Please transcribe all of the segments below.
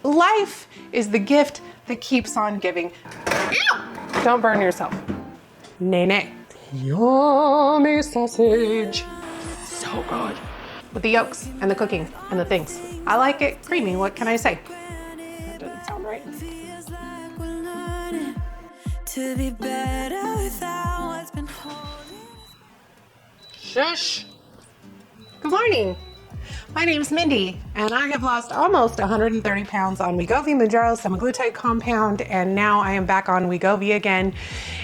life is the gift that keeps on giving. Don't burn yourself. Nay, nay. Yummy sausage. So good. With the yolks and the cooking and the things. I like it creamy, what can I say? That doesn't sound right. To be better without what's been holding. Shush. Good morning. My name's Mindy, and I have lost almost 130 pounds on Wegovy, Mounjaro, semaglutide compound, and now I am back on Wegovy again.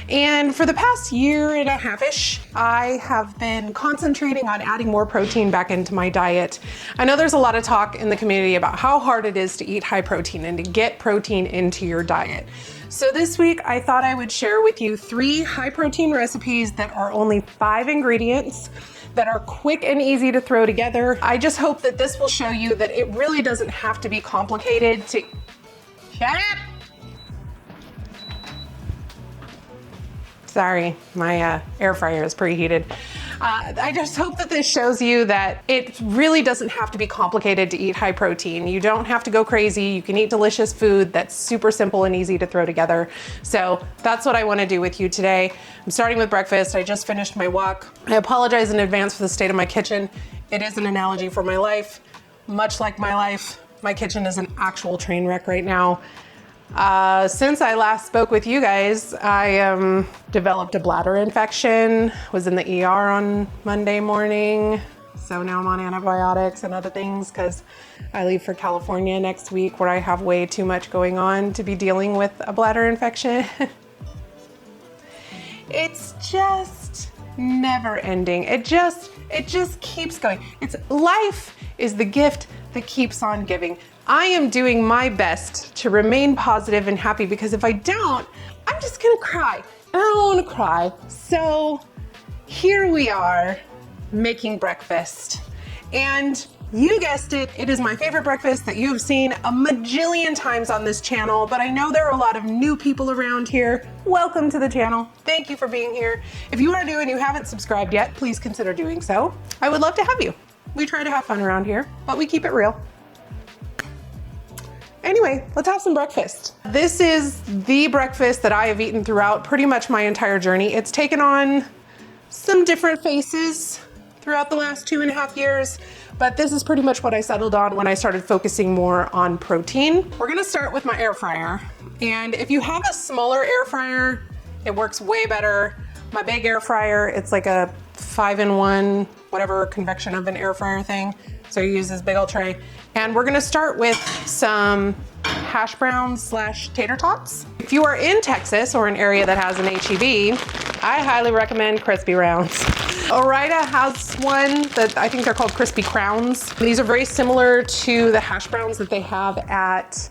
And for the past year and a half-ish, I have been concentrating on adding more protein back into my diet. I know there's a lot of talk in the community about how hard it is to eat high protein and to get protein into your diet. So this week, I thought I would share with you 3 high protein recipes that are only 5 ingredients that are quick and easy to throw together. I just hope that this will show you that it really doesn't have to be complicated to... Shut up! Sorry, my air fryer is preheated. I just hope that this shows you that it really doesn't have to be complicated to eat high protein. You don't have to go crazy. You can eat delicious food that's super simple and easy to throw together. So that's what I want to do with you today. I'm starting with breakfast. I just finished my walk. I apologize in advance for the state of my kitchen. It is an analogy for my life. Much like my life, my kitchen is an actual train wreck right now. Since I last spoke with you guys, I developed a bladder infection, was in the ER on Monday morning. So now I'm on antibiotics and other things because I leave for California next week where I have way too much going on to be dealing with a bladder infection. It's just never ending. It just keeps going. Life is the gift that keeps on giving. I am doing my best to remain positive and happy because if I don't, I'm just gonna cry. I don't wanna cry. So here we are making breakfast. And you guessed it, it is my favorite breakfast that you have seen a majillion times on this channel, but I know there are a lot of new people around here. Welcome to the channel. Thank you for being here. If you are new and you haven't subscribed yet, please consider doing so. I would love to have you. We try to have fun around here, but we keep it real. Anyway, let's have some breakfast. This is the breakfast that I have eaten throughout pretty much my entire journey. It's taken on some different faces throughout the last 2.5 years, but this is pretty much what I settled on when I started focusing more on protein. We're gonna start with my air fryer. And if you have a smaller air fryer, it works way better. My big air fryer, it's like a 5-in-1, whatever convection oven air fryer thing. So you use this big old tray. And we're gonna start with some hash browns / tater tots. If you are in Texas or an area that has an HEB, I highly recommend crispy rounds. Ore-Ida has one that I think they're called crispy crowns. These are very similar to the hash browns that they have at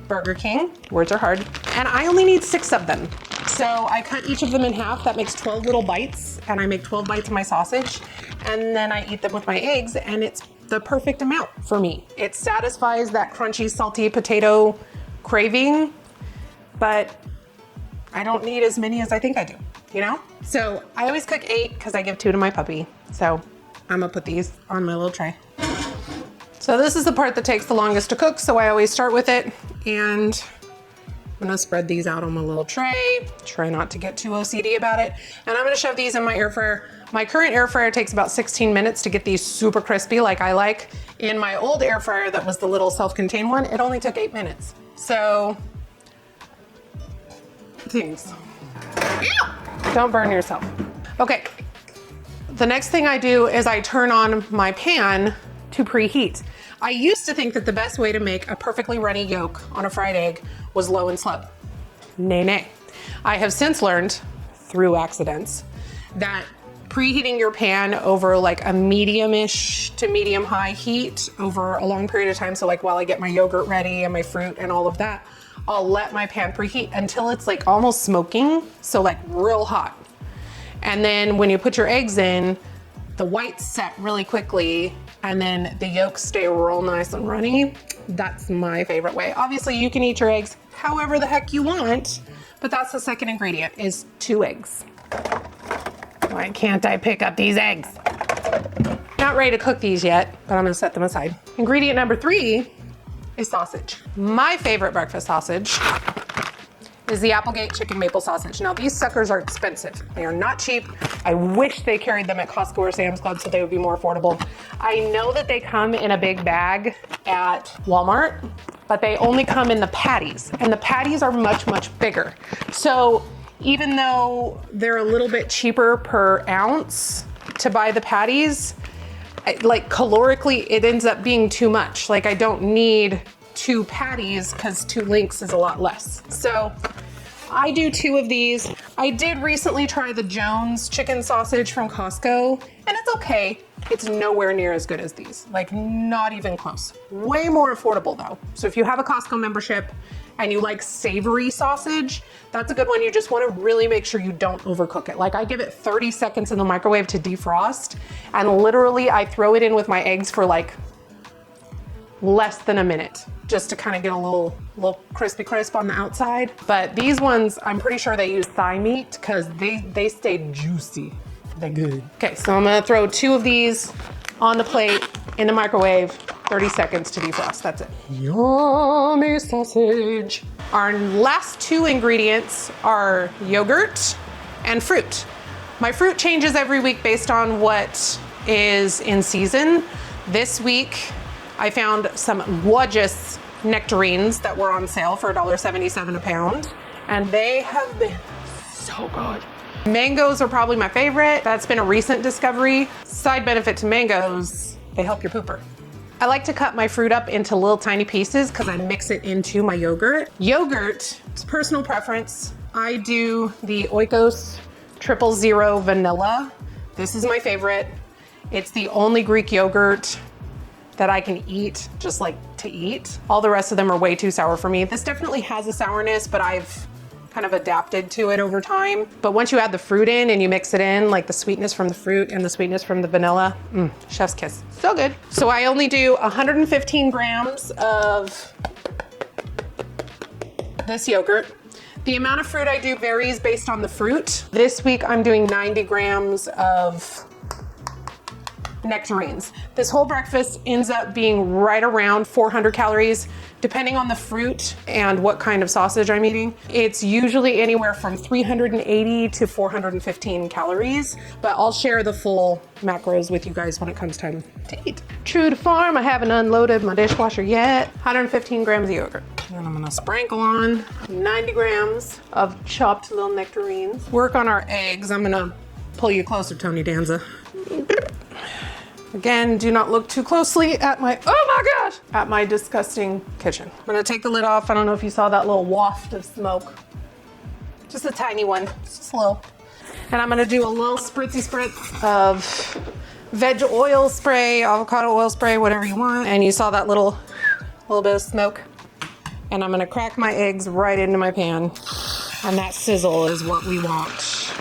Burger King. Words are hard. And I only need 6 of them. So I cut each of them in half. That makes 12 little bites, and I make 12 bites of my sausage. And then I eat them with my eggs, and it's the perfect amount for me. It satisfies that crunchy, salty potato craving, but I don't need as many as I think I do, you know? So I always cook 8 because I give 2 to my puppy. So I'm gonna put these on my little tray. So this is the part that takes the longest to cook, so I always start with it, and I'm gonna spread these out on my little tray. Try not to get too OCD about it. And I'm gonna shove these in my air fryer. My current air fryer takes about 16 minutes to get these super crispy like I like. In my old air fryer, that was the little self-contained one, it only took 8 minutes. So, things. Don't burn yourself. Okay, the next thing I do is I turn on my pan to preheat. I used to think that the best way to make a perfectly runny yolk on a fried egg was low and slow. Nay, nay. I have since learned, through accidents, that preheating your pan over like a medium-ish to medium-high heat over a long period of time, so like while I get my yogurt ready and my fruit and all of that, I'll let my pan preheat until it's like almost smoking, so like real hot. And then when you put your eggs in, the whites set really quickly, and then the yolks stay real nice and runny. That's my favorite way. Obviously, you can eat your eggs however the heck you want, but that's the second ingredient, is 2 eggs. Why can't I pick up these eggs? Not ready to cook these yet, but I'm gonna set them aside. Ingredient number 3 is sausage. My favorite breakfast sausage is the Applegate chicken maple sausage. Now these suckers are expensive. They are not cheap. I wish they carried them at Costco or Sam's Club so they would be more affordable. I know that they come in a big bag at Walmart, but they only come in the patties, and the patties are much, much bigger. So even though they're a little bit cheaper per ounce to buy the patties, like calorically, it ends up being too much. Like I don't need 2 patties because 2 links is a lot less. So I do 2 of these. I did recently try the Jones chicken sausage from Costco, and it's okay. It's nowhere near as good as these, like not even close. Way more affordable though. So if you have a Costco membership and you like savory sausage, that's a good one. You just want to really make sure you don't overcook it. Like I give it 30 seconds in the microwave to defrost, and literally I throw it in with my eggs for like less than a minute, just to kind of get a little crispy crisp on the outside. But these ones, I'm pretty sure they use thigh meat because they stay juicy. They're good. Okay, so I'm gonna throw 2 of these on the plate in the microwave, 30 seconds to defrost, that's it. Yummy sausage. Our last 2 ingredients are yogurt and fruit. My fruit changes every week based on what is in season. This week, I found some gorgeous nectarines that were on sale for $1.77 a pound, and they have been so good. Mangoes are probably my favorite. That's been a recent discovery. Side benefit to mangoes, they help your pooper. I like to cut my fruit up into little tiny pieces because I mix it into my yogurt. Yogurt, it's personal preference. I do the Oikos 000 vanilla. This is my favorite. It's the only Greek yogurt that I can eat, just like to eat. All the rest of them are way too sour for me. This definitely has a sourness, but I've kind of adapted to it over time. But once you add the fruit in and you mix it in, like the sweetness from the fruit and the sweetness from the vanilla, chef's kiss. So good. So I only do 115 grams of this yogurt. The amount of fruit I do varies based on the fruit. This week I'm doing 90 grams of nectarines. This whole breakfast ends up being right around 400 calories, depending on the fruit and what kind of sausage I'm eating. It's usually anywhere from 380 to 415 calories, but I'll share the full macros with you guys when it comes time to eat. True to form, I haven't unloaded my dishwasher yet. 115 grams of yogurt. And I'm gonna sprinkle on 90 grams of chopped little nectarines. Work on our eggs. I'm gonna pull you closer, Tony Danza. Again, do not look too closely at my, oh my gosh, at my disgusting kitchen. I'm gonna take the lid off. I don't know if you saw that little waft of smoke. Just a tiny one, just a little. And I'm gonna do a little spritzy spritz of veg oil spray, avocado oil spray, whatever you want. And you saw that little bit of smoke. And I'm gonna crack my eggs right into my pan. And that sizzle is what we want.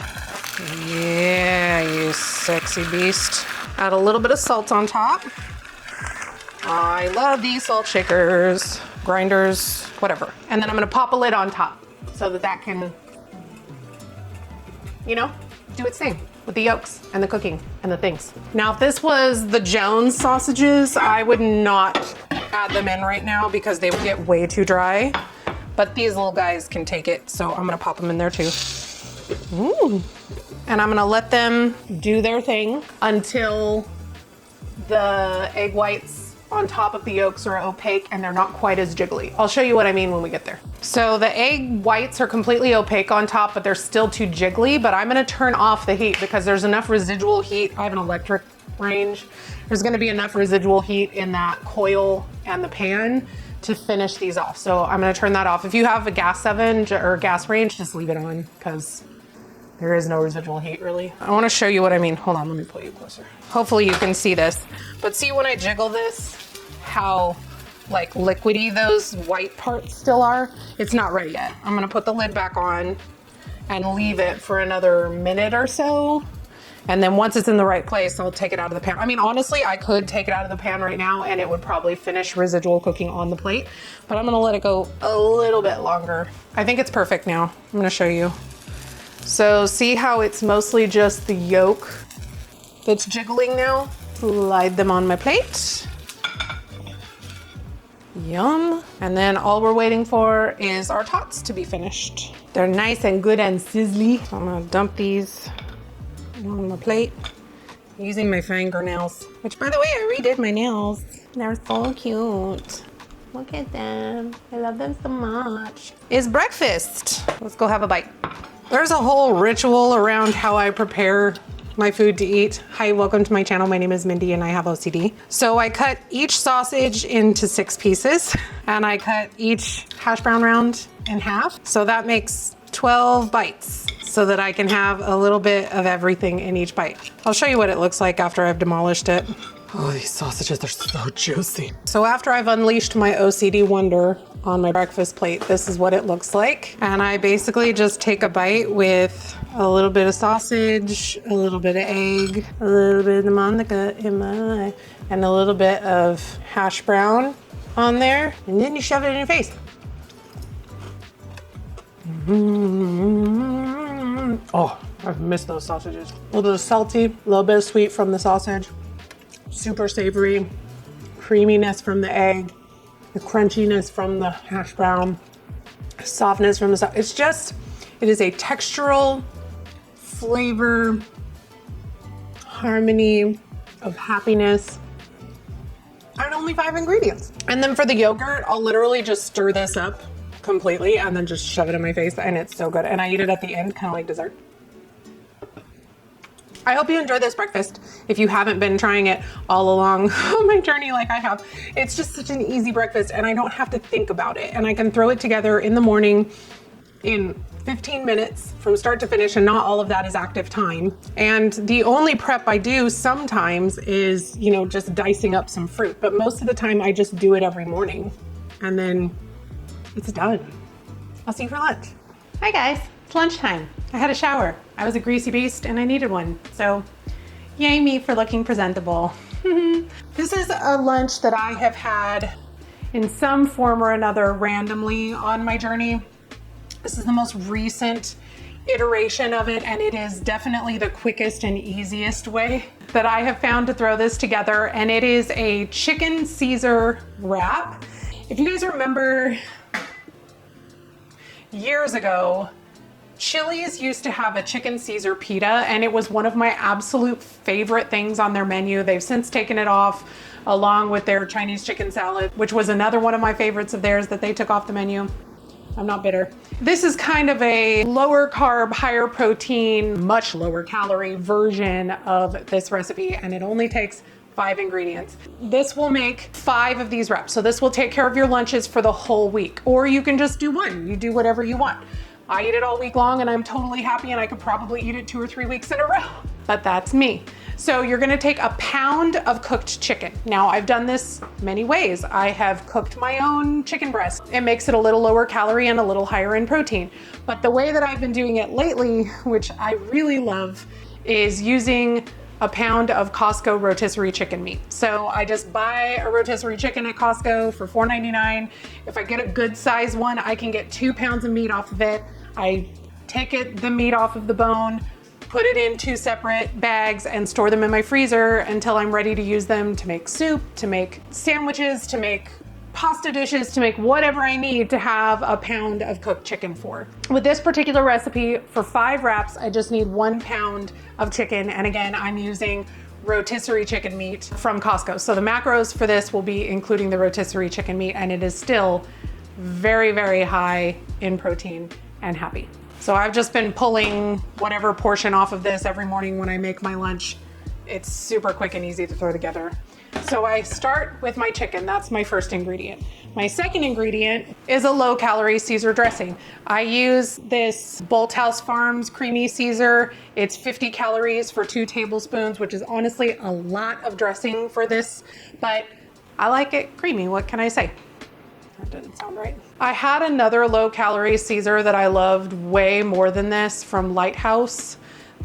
Yeah, you sexy beast. Add a little bit of salt on top. I love these salt shakers, grinders, whatever. And then I'm gonna pop a lid on top so that can, you know, do its thing with the yolks and the cooking and the things. Now, if this was the Jones sausages, I would not add them in right now because they would get way too dry. But these little guys can take it, so I'm gonna pop them in there too. Ooh. And I'm gonna let them do their thing until the egg whites on top of the yolks are opaque and they're not quite as jiggly. I'll show you what I mean when we get there. So the egg whites are completely opaque on top, but they're still too jiggly, but I'm gonna turn off the heat because there's enough residual heat. I have an electric range. There's gonna be enough residual heat in that coil and the pan to finish these off. So I'm gonna turn that off. If you have a gas oven or gas range, just leave it on because there is no residual heat really. I wanna show you what I mean. Hold on, let me pull you closer. Hopefully you can see this. But see when I jiggle this, how like liquidy those white parts still are? It's not ready yet. I'm gonna put the lid back on and leave it for another minute or so. And then once it's in the right place, I'll take it out of the pan. I mean, honestly, I could take it out of the pan right now and it would probably finish residual cooking on the plate, but I'm gonna let it go a little bit longer. I think it's perfect now. I'm gonna show you. So see how it's mostly just the yolk that's jiggling now? Slide them on my plate. Yum. And then all we're waiting for is our tots to be finished. They're nice and good and sizzly. So I'm gonna dump these on my plate using my fingernails, which by the way, I redid my nails. They're so cute. Look at them. I love them so much. It's breakfast. Let's go have a bite. There's a whole ritual around how I prepare my food to eat. Hi, welcome to my channel. My name is Mindy and I have OCD. So I cut each sausage into 6 pieces and I cut each hash brown round in half. So that makes 12 bites so that I can have a little bit of everything in each bite. I'll show you what it looks like after I've demolished it. Oh, these sausages are so juicy. So after I've unleashed my OCD wonder on my breakfast plate, this is what it looks like. And I basically just take a bite with a little bit of sausage, a little bit of egg, a little bit of manteca in my eye, and a little bit of hash brown on there. And then you shove it in your face. Oh, I've missed those sausages. A little bit of salty, a little bit of sweet from the sausage. Super savory, creaminess from the egg, the crunchiness from the hash brown, softness from the sauce. It is a textural flavor, harmony of happiness, and only 5 ingredients. And then for the yogurt, I'll literally just stir this up completely and then just shove it in my face, and it's so good. And I eat it at the end, kind of like dessert. I hope you enjoy this breakfast. If you haven't been trying it all along my journey like I have, it's just such an easy breakfast and I don't have to think about it. And I can throw it together in the morning in 15 minutes from start to finish, and not all of that is active time. And the only prep I do sometimes is, you know, just dicing up some fruit. But most of the time I just do it every morning and then it's done. I'll see you for lunch. Hi guys, it's lunchtime. I had a shower. I was a greasy beast and I needed one. So yay me for looking presentable. This is a lunch that I have had in some form or another randomly on my journey. This is the most recent iteration of it, and it is definitely the quickest and easiest way that I have found to throw this together. And it is a chicken Caesar wrap. If you guys remember, years ago, Chili's used to have a chicken Caesar pita, and it was one of my absolute favorite things on their menu. They've since taken it off, along with their Chinese chicken salad, which was another one of my favorites of theirs that they took off the menu. I'm not bitter. This is kind of a lower carb, higher protein, much lower calorie version of this recipe, and it only takes 5 ingredients. This will make 5 of these wraps. So this will take care of your lunches for the whole week, or you can just do one. You do whatever you want. I eat it all week long and I'm totally happy, and I could probably eat it 2 or 3 weeks in a row, but that's me. So you're gonna take a pound of cooked chicken. Now I've done this many ways. I have cooked my own chicken breast. It makes it a little lower calorie and a little higher in protein. But the way that I've been doing it lately, which I really love, is using a pound of Costco rotisserie chicken meat. So I just buy a rotisserie chicken at Costco for $4.99. If I get a good size one, I can get 2 pounds of meat off of it. I take the meat off of the bone, put it in 2 separate bags, and store them in my freezer until I'm ready to use them to make soup, to make sandwiches, to make pasta dishes, to make whatever I need to have a pound of cooked chicken for. With this particular recipe, for 5 wraps, I just need 1 pound of chicken. And again, I'm using rotisserie chicken meat from Costco. So the macros for this will be including the rotisserie chicken meat, and it is still very, very high in protein and happy. So I've just been pulling whatever portion off of this every morning when I make my lunch. It's super quick and easy to throw together. So I start with my chicken. That's my first ingredient. My second ingredient is a low calorie Caesar dressing. I use this Bolthouse Farms creamy Caesar. It's 50 calories for 2 tablespoons, which is honestly a lot of dressing for this, but I like it creamy. What can I say? That didn't sound right. I had another low calorie Caesar that I loved way more than this from Lighthouse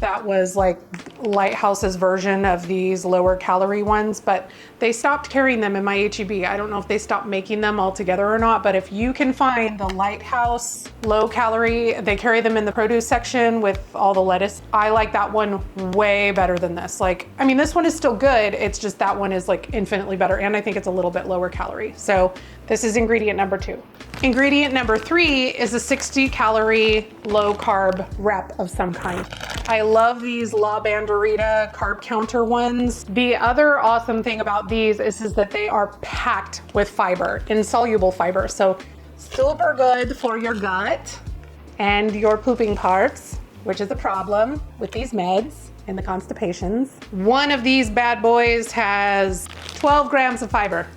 that was like Lighthouse's version of these lower calorie ones, but they stopped carrying them in my H-E-B. I don't know if they stopped making them altogether or not, but if you can find the Lighthouse low calorie, they carry them in the produce section with all the lettuce. I like that one way better than this. Like, I mean, this one is still good. It's just that one is like infinitely better. And I think it's a little bit lower calorie. So this is ingredient number 2. Ingredient number 3 is a 60 calorie low carb wrap of some kind. I love these La Banderita carb counter ones. The other awesome thing about these is that they are packed with fiber, insoluble fiber. So super good for your gut and your pooping parts, which is a problem with these meds and the constipations. One of these bad boys has 12 grams of fiber.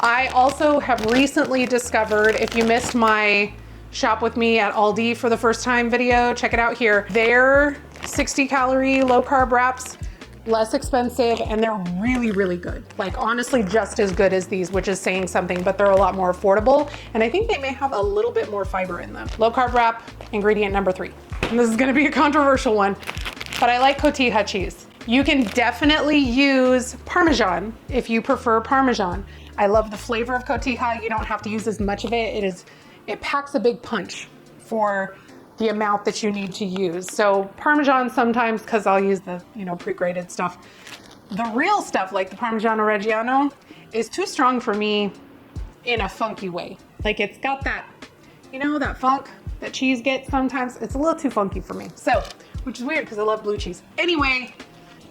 I also have recently discovered, if you missed my shop with me at Aldi for the first time video, check it out here. Their 60 calorie low carb wraps, less expensive, and they're really, really good. Like honestly, just as good as these, which is saying something, but they're a lot more affordable. And I think they may have a little bit more fiber in them. Low carb wrap, ingredient number 3. And this is gonna be a controversial one, but I like Cotija cheese. You can definitely use Parmesan if you prefer Parmesan. I love the flavor of Cotija. You don't have to use as much of it. It packs a big punch for the amount that you need to use. So Parmesan sometimes, because I'll use the pre-grated stuff. The real stuff like the Parmigiano Reggiano is too strong for me in a funky way. Like it's got that, that funk that cheese gets sometimes. It's a little too funky for me. So, which is weird because I love blue cheese. Anyway,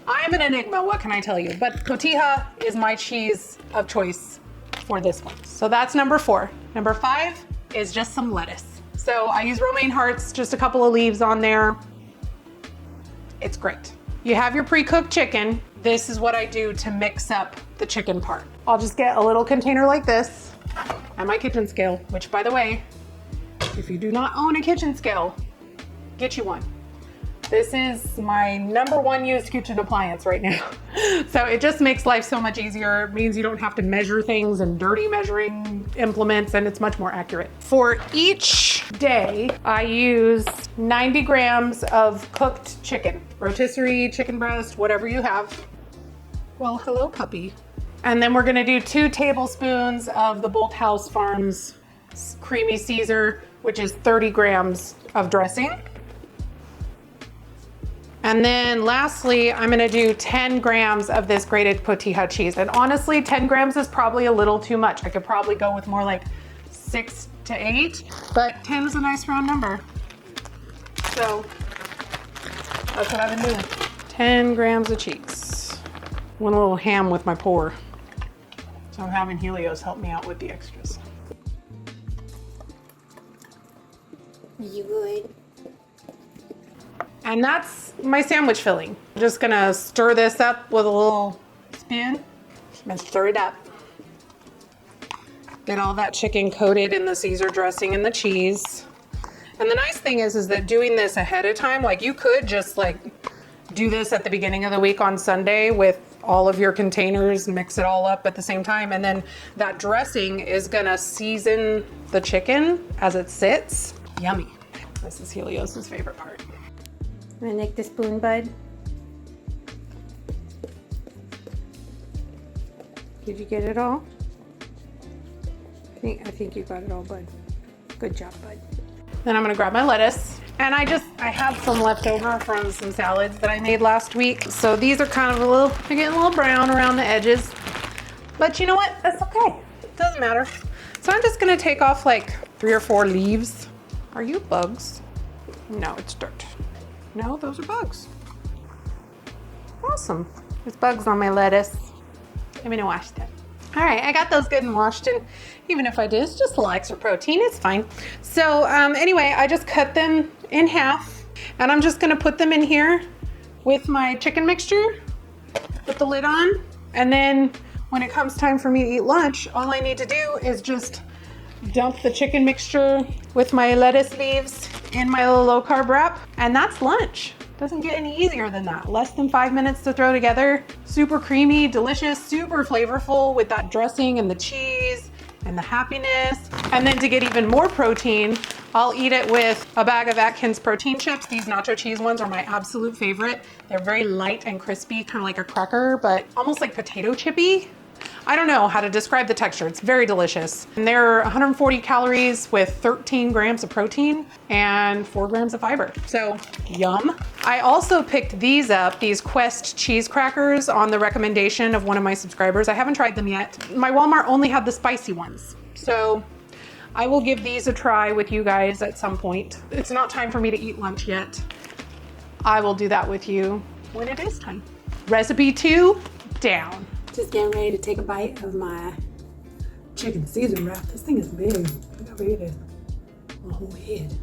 I'm an enigma, what can I tell you? But Cotija is my cheese of choice for this one. So that's number 4. Number 5 is just some lettuce. So I use romaine hearts, just a couple of leaves on there. It's great. You have your pre-cooked chicken. This is what I do to mix up the chicken part. I'll just get a little container like this and my kitchen scale, which by the way, if you do not own a kitchen scale, get you one. This is my number 1 used kitchen appliance right now. So it just makes life so much easier. It means you don't have to measure things and dirty measuring implements, and it's much more accurate. For each day, I use 90 grams of cooked chicken, rotisserie, chicken breast, whatever you have. Well, hello, puppy. And then we're gonna do 2 tablespoons of the Bolthouse Farms Creamy Caesar, which is 30 grams of dressing. And then lastly, I'm gonna do 10 grams of this grated Cotija cheese. And honestly, 10 grams is probably a little too much. I could probably go with more like 6 to 8, but 10 is a nice round number. So that's what I've been doing. 10 grams of cheese. One little ham with my pour. So I'm having Helios help me out with the extras. You good? And that's my sandwich filling. I'm just gonna stir this up with a little spoon and stir it up. Get all that chicken coated in the Caesar dressing and the cheese. And the nice thing is that doing this ahead of time, like you could just like do this at the beginning of the week on Sunday with all of your containers, mix it all up at the same time. And then that dressing is gonna season the chicken as it sits. Yummy. This is Helios's favorite part. Wanna nick the spoon, bud? Did you get it all? I think you got it all, bud. Good job, bud. Then I'm gonna grab my lettuce. And I had some left over from some salads that I made last week. So these are kind of they're getting a little brown around the edges. But you know what? That's okay. It doesn't matter. So I'm just gonna take off like 3 or 4 leaves. Are you bugs? No, it's dirt. No, those are bugs. Awesome. There's bugs on my lettuce. I'm gonna wash them. All right, I got those good and washed, and even if I did, it's just a little extra protein, it's fine. So anyway, I just cut them in half, and I'm just gonna put them in here with my chicken mixture, put the lid on, and then when it comes time for me to eat lunch, all I need to do is just dump the chicken mixture with my lettuce leaves in my little low carb wrap, and that's lunch. Doesn't get any easier than that. Less than 5 minutes to throw together. Super creamy, delicious, super flavorful with that dressing and the cheese and the happiness. And then to get even more protein, I'll eat it with a bag of Atkins protein chips. These nacho cheese ones are my absolute favorite. They're very light and crispy, kind of like a cracker, but almost like potato chippy. I don't know how to describe the texture. It's very delicious. And they're 140 calories with 13 grams of protein and 4 grams of fiber. So yum. I also picked these up, these Quest cheese crackers, on the recommendation of one of my subscribers. I haven't tried them yet. My Walmart only had the spicy ones. So I will give these a try with you guys at some point. It's not time for me to eat lunch yet. I will do that with you when it is time. Recipe 2, down. Just getting ready to take a bite of my chicken Caesar wrap. This thing is big. Look how big it is. My whole head.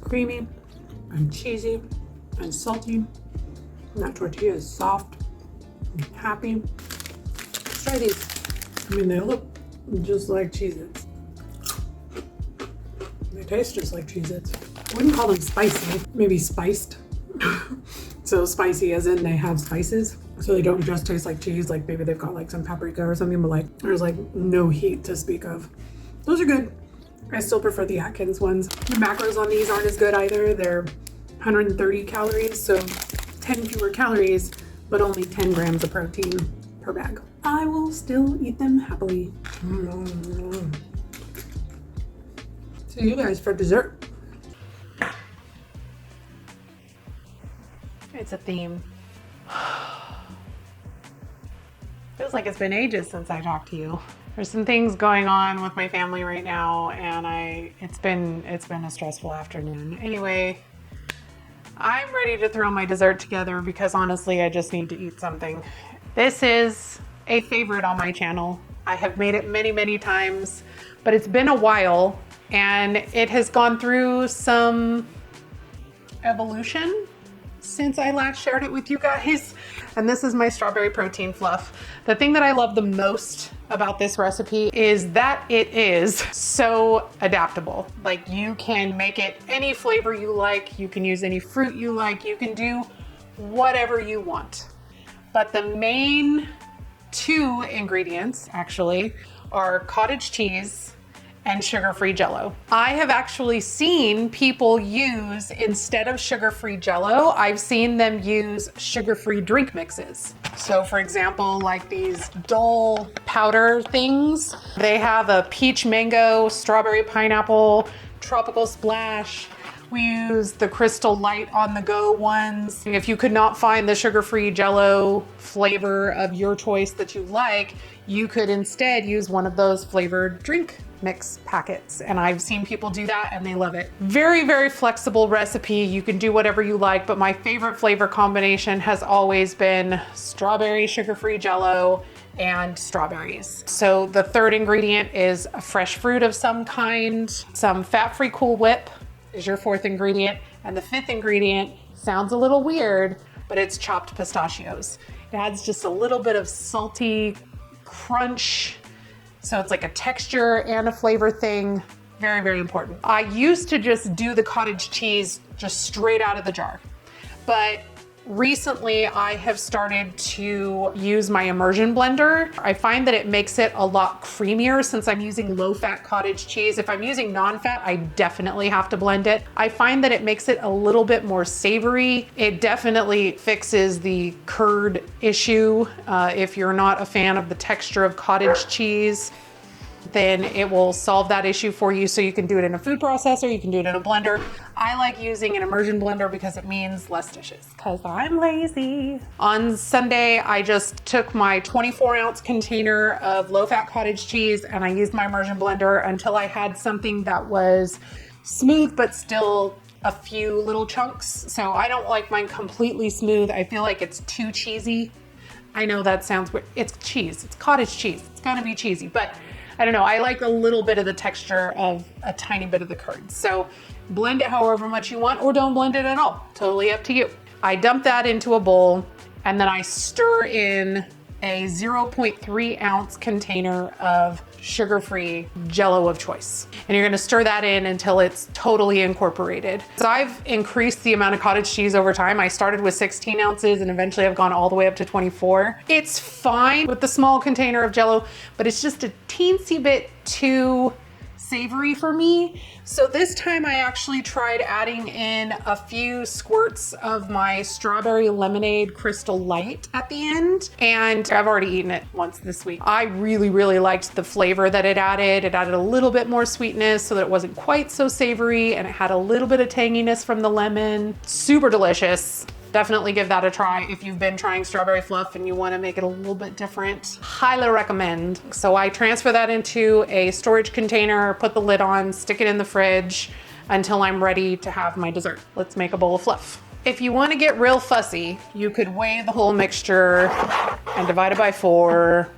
Creamy and cheesy and salty. And that tortilla is soft and happy. Let's try these. I mean, they look just like Cheez-Its. They taste just like Cheez-Its. I wouldn't call them spicy, maybe spiced. So spicy as in they have spices. So they don't just taste like cheese, like maybe they've got like some paprika or something, but like there's like no heat to speak of. Those are good. I still prefer the Atkins ones. The macros on these aren't as good either. They're 130 calories, so 10 fewer calories, but only 10 grams of protein per bag. I will still eat them happily. See you guys for dessert. It's a theme. Feels like it's been ages since I talked to you. There's some things going on with my family right now, and it's been a stressful afternoon. Anyway, I'm ready to throw my dessert together because honestly, I just need to eat something. This is a favorite on my channel. I have made it many, many times, but it's been a while and it has gone through some evolution since I last shared it with you guys. And this is my strawberry protein fluff. The thing that I love the most about this recipe is that it is so adaptable. Like you can make it any flavor you like, you can use any fruit you like, you can do whatever you want. But the main 2 ingredients actually are cottage cheese and sugar-free Jello. I have actually seen people use, instead of sugar-free Jello, I've seen them use sugar-free drink mixes. So for example, like these Dole powder things, they have a peach mango, strawberry pineapple, tropical splash. We use the Crystal Light on the go ones. If you could not find the sugar-free Jello flavor of your choice that you like, you could instead use one of those flavored drink mix packets. And I've seen people do that and they love it. Very, very flexible recipe. You can do whatever you like, but my favorite flavor combination has always been strawberry sugar-free Jello and strawberries. So the 3rd ingredient is a fresh fruit of some kind. Some fat-free Cool Whip is your 4th ingredient. And the 5th ingredient sounds a little weird, but it's chopped pistachios. It adds just a little bit of salty crunch. So it's like a texture and a flavor thing. Very, very important. I used to just do the cottage cheese just straight out of the jar. But recently I have started to use my immersion blender. I find that it makes it a lot creamier since I'm using low-fat cottage cheese. If I'm using non-fat, I definitely have to blend it. I find that it makes it a little bit more savory. It definitely fixes the curd issue. If you're not a fan of the texture of cottage cheese, then it will solve that issue for you. So you can do it in a food processor, you can do it in a blender. I like using an immersion blender because it means less dishes, because I'm lazy. On Sunday, I just took my 24-ounce container of low-fat cottage cheese and I used my immersion blender until I had something that was smooth, but still a few little chunks. So I don't like mine completely smooth. I feel like it's too cheesy. I know that sounds weird. It's cheese, it's cottage cheese. It's gonna be cheesy, but I don't know, I like a little bit of the texture of a tiny bit of the curd. So blend it however much you want or don't blend it at all. Totally up to you. I dump that into a bowl and then I stir in a 0.3 ounce container of sugar-free Jello of choice. And you're gonna stir that in until it's totally incorporated. So I've increased the amount of cottage cheese over time. I started with 16 ounces and eventually I've gone all the way up to 24. It's fine with the small container of Jello, but it's just a teensy bit too savory for me. So this time I actually tried adding in a few squirts of my strawberry lemonade Crystal Light at the end, and I've already eaten it once this week. I really liked the flavor that it added. It added a little bit more sweetness so that it wasn't quite so savory, and it had a little bit of tanginess from the lemon. Super delicious. Definitely give that a try if you've been trying strawberry fluff and you want to make it a little bit different. Highly recommend. So I transfer that into a storage container, put the lid on, stick it in the fridge until I'm ready to have my dessert. Let's make a bowl of fluff. If you want to get real fussy, you could weigh the whole mixture and divide it by 4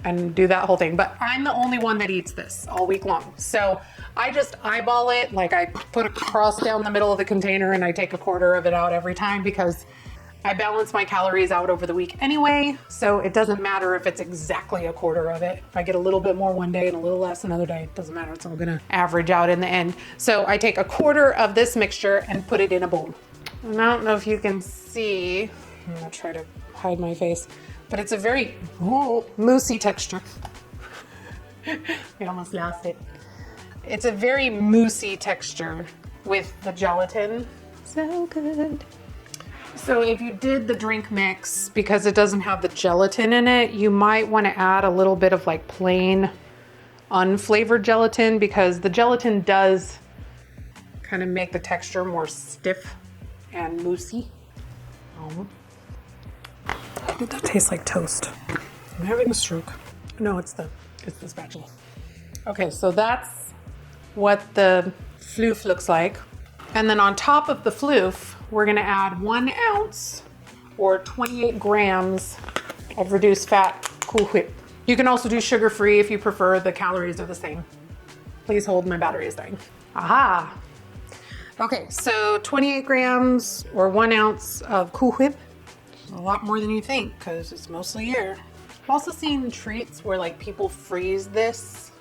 and do that whole thing. But I'm the only one that eats this all week long. So I just eyeball it, like I put a cross down the middle of the container and I take a quarter of it out every time because I balance my calories out over the week anyway. So it doesn't matter if it's exactly a quarter of it. If I get a little bit more one day and a little less another day, it doesn't matter. It's all gonna average out in the end. So I take a quarter of this mixture and put it in a bowl. And I don't know if you can see, I'm gonna try to hide my face, but it's a very moussey texture. I almost lost it. It's a very moussey texture with the gelatin. So good. So if you did the drink mix, because it doesn't have the gelatin in it, you might want to add a little bit of like plain unflavored gelatin, because the gelatin does kind of make the texture more stiff and moussey. That tastes like toast. I'm having a stroke. No, it's the spatula. Okay, so that's what the Fluff looks like. And then on top of the Fluff, we're gonna add 1 ounce or 28 grams of reduced fat Cool Whip. You can also do sugar-free if you prefer. The calories are the same. Please hold, my battery is dying. Aha! Okay, so 28 grams or 1 ounce of Cool Whip. A lot more than you think because it's mostly air. I've also seen treats where like people freeze this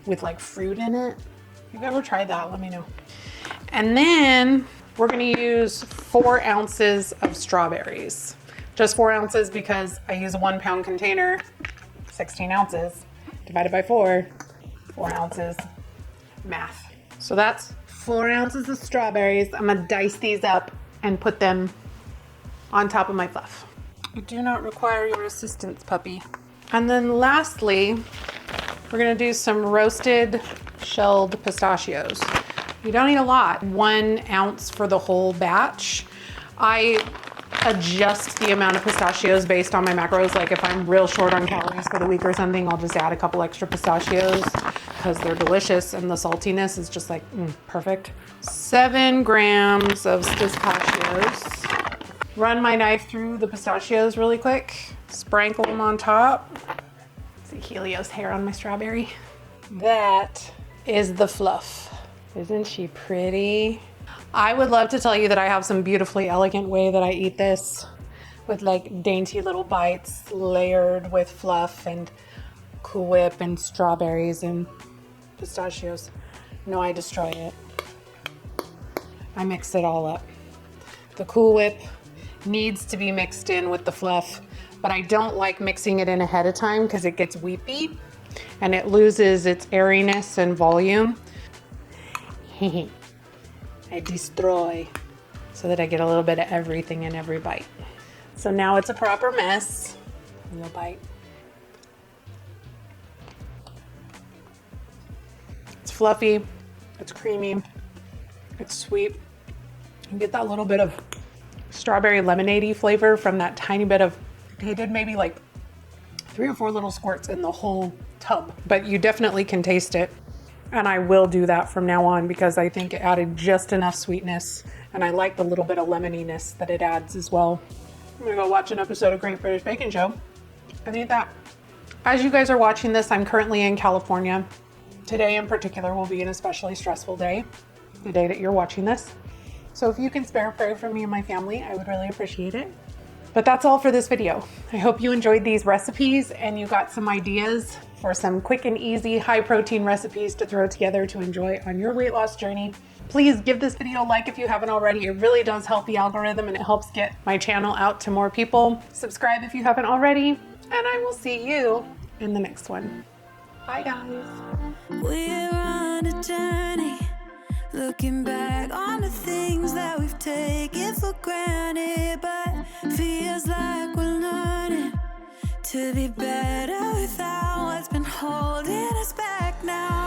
with like fruit in it. If you've ever tried that, let me know. And then we're gonna use 4 ounces of strawberries. Just 4 ounces because I use a 1 pound container, 16 ounces, divided by 4 ounces, math. So that's 4 ounces of strawberries. I'm gonna dice these up and put them on top of my Fluff. I do not require your assistance, puppy. And then lastly, we're gonna do some roasted shelled pistachios. You don't need a lot, 1 ounce for the whole batch. I adjust the amount of pistachios based on my macros. Like if I'm real short on calories for the week or something, I'll just add a couple extra pistachios because they're delicious and the saltiness is just like perfect. 7 grams of pistachios. Run my knife through the pistachios really quick. Sprinkle them on top. See Helios hair on my strawberry. That is the Fluff. Isn't she pretty? I would love to tell you that I have some beautifully elegant way that I eat this with like dainty little bites layered with Fluff and Cool Whip and strawberries and pistachios. No, I destroy it. I mix it all up. The Cool Whip needs to be mixed in with the Fluff, but I don't like mixing it in ahead of time because it gets weepy and it loses its airiness and volume. I destroy so that I get a little bit of everything in every bite. So now it's a proper mess. Real bite. It's fluffy, it's creamy, it's sweet. You get that little bit of strawberry lemonade-y flavor from that tiny bit of, they did maybe like 3 or 4 little squirts in the whole tub, but you definitely can taste it. And I will do that from now on because I think it added just enough sweetness and I like the little bit of lemoniness that it adds as well. I'm gonna go watch an episode of Great British Baking Show and eat that. As you guys are watching this, I'm currently in California. Today in particular will be an especially stressful day, the day that you're watching this. So if you can spare a prayer for me and my family, I would really appreciate it. But that's all for this video. I hope you enjoyed these recipes and you got some ideas for some quick and easy high protein recipes to throw together to enjoy on your weight loss journey. Please give this video a like if you haven't already. It really does help the algorithm and it helps get my channel out to more people. Subscribe if you haven't already, and I will see you in the next one. Bye guys. We're on a journey, looking back on the things that we've taken for granted, but feels like we're learning to be better without what's been holding us back now.